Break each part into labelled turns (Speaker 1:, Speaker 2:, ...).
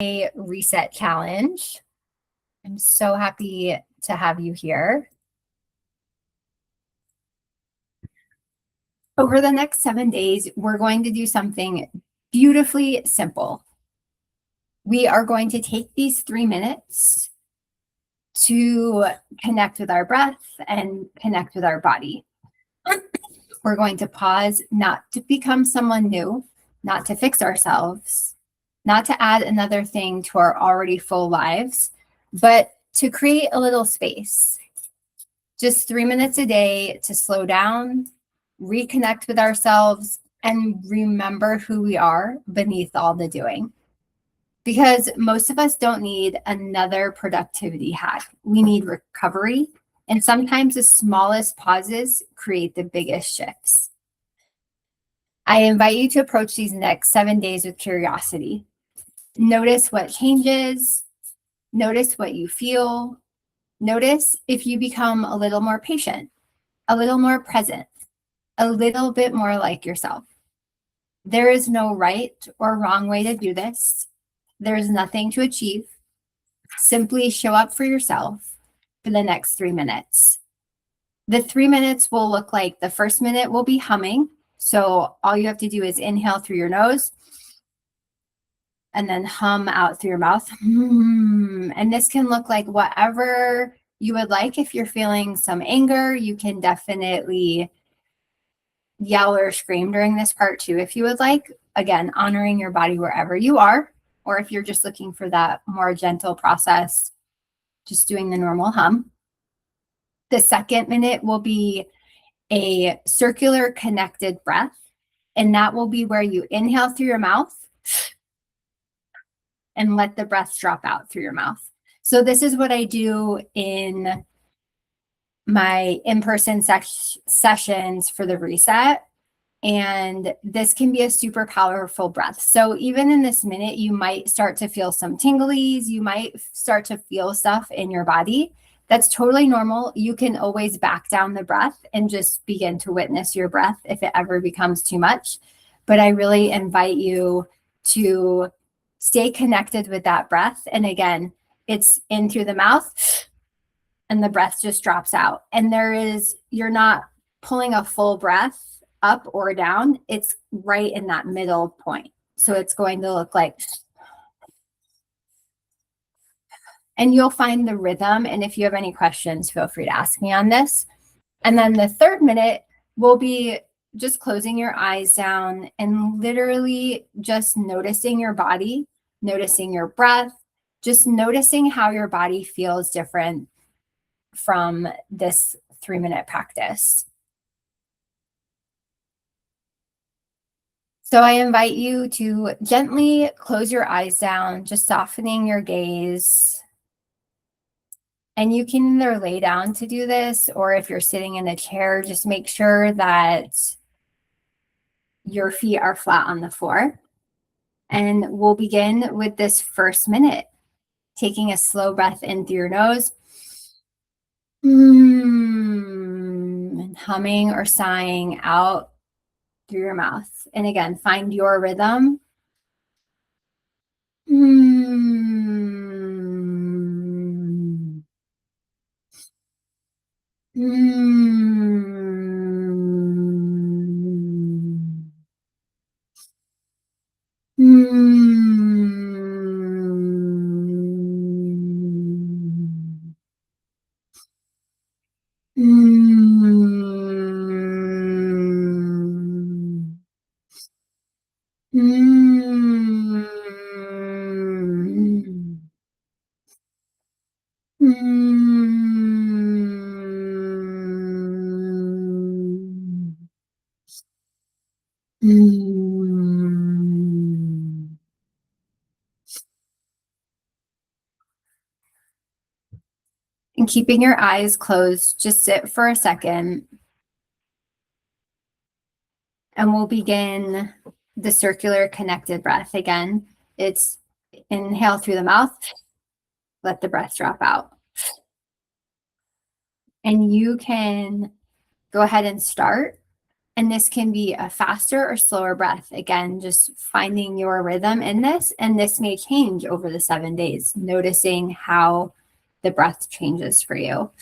Speaker 1: a reset challenge. I'm so happy to have you here. Over the next 7 days, we're going to do something beautifully simple. We are going to take these 3 minutes to connect with our breath and connect with our body. We're going to pause, not to become someone new, not to fix ourselves, not to add another thing to our already full lives, but to create a little space. Just 3 minutes a day to slow down, reconnect with ourselves, and remember who we are beneath all the doing. Because most of us don't need another productivity hack. We need recovery. And sometimes the smallest pauses create the biggest shifts. I invite you to approach these next 7 days with curiosity. Notice what changes. Notice what you feel. Notice if you become a little more patient, a little more present, a little bit more like yourself. There is no right or wrong way to do this. There is nothing to achieve. Simply show up for yourself for the next 3 minutes. The 3 minutes will look like the first minute will be humming. So all you have to do is inhale through your nose and then hum out through your mouth. And this can look like whatever you would like. If you're feeling some anger, you can definitely yell or scream during this part too, if you would like. Again, honoring your body wherever you are, or if you're just looking for that more gentle process, just doing the normal hum. The second minute will be a circular connected breath, and that will be where you inhale through your mouth and let the breath drop out through your mouth. So this is what I do in my in-person sessions for the reset. And this can be a super powerful breath. So even in this minute, you might start to feel some tinglies. You might start to feel stuff in your body. That's totally normal. You can always back down the breath and just begin to witness your breath if it ever becomes too much. But I really invite you to stay connected with that breath. And again, it's in through the mouth and the breath just drops out. And you're not pulling a full breath up or down. It's right in that middle point. So it's going to look like, and you'll find the rhythm. And if you have any questions, feel free to ask me on this. And then the third minute will be just closing your eyes down and literally just noticing your body, noticing your breath, just noticing how your body feels different from this 3-minute practice. So I invite you to gently close your eyes down, just softening your gaze. And you can either lay down to do this, or if you're sitting in a chair, just make sure that your feet are flat on the floor. And we'll begin with this first minute, taking a slow breath in through your nose. And humming or sighing out through your mouth. And again, find your rhythm. And keeping your eyes closed, just sit for a second. And we'll begin the circular connected breath. Again, it's inhale through the mouth, let the breath drop out. And you can go ahead and start. And this can be a faster or slower breath. Again, just finding your rhythm in this. And this may change over the 7 days, noticing how the breath changes for you.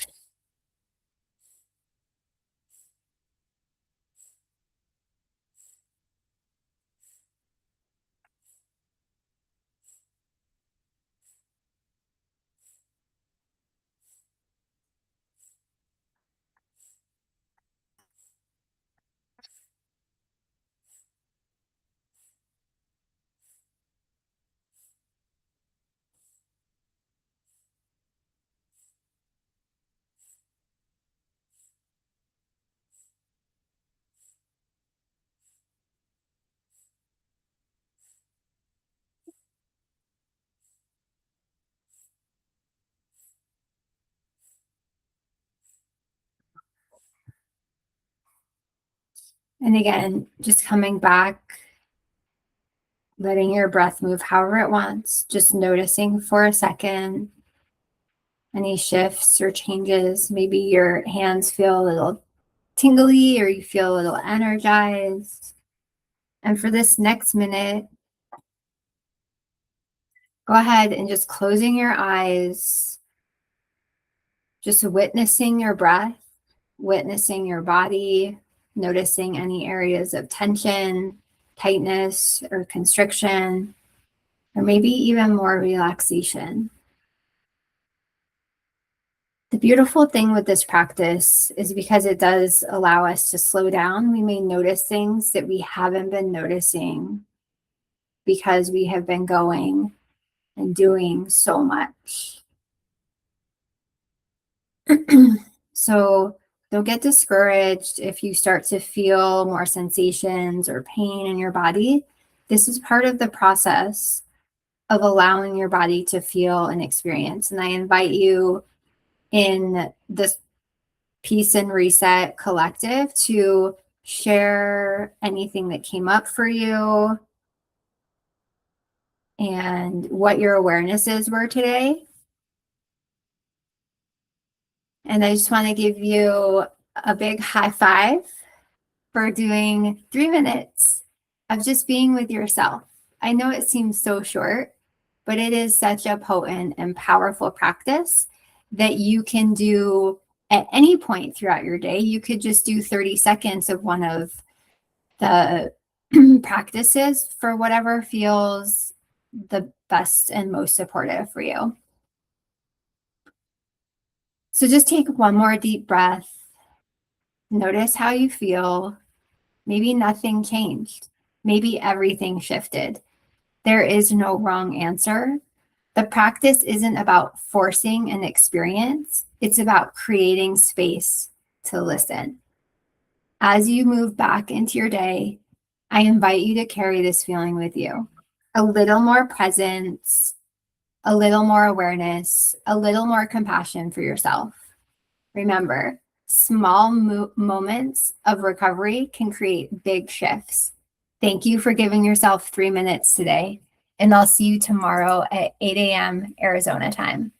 Speaker 1: And again, just coming back, letting your breath move however it wants, just noticing for a second any shifts or changes. Maybe your hands feel a little tingly or you feel a little energized. And for this next minute, go ahead and just closing your eyes, just witnessing your breath, witnessing your body, noticing any areas of tension, tightness, or constriction, or maybe even more relaxation. The beautiful thing with this practice is because it does allow us to slow down, we may notice things that we haven't been noticing because we have been going and doing so much. So don't get discouraged if you start to feel more sensations or pain in your body. This is part of the process of allowing your body to feel and experience. And I invite you in this Peace and Reset Collective to share anything that came up for you and what your awarenesses were today. And I just want to give you a big high five for doing 3 minutes of just being with yourself. I know it seems so short, but it is such a potent and powerful practice that you can do at any point throughout your day. You could just do 30 seconds of one of the practices for whatever feels the best and most supportive for you. So just take one more deep breath. Notice how you feel. Maybe nothing changed. Maybe everything shifted. There is no wrong answer. The practice isn't about forcing an experience. It's about creating space to listen. As you move back into your day, I invite you to carry this feeling with you. A little more presence, a little more awareness, a little more compassion for yourself. Remember, small moments of recovery can create big shifts. Thank you for giving yourself 3 minutes today, and I'll see you tomorrow at 8 a.m. Arizona time.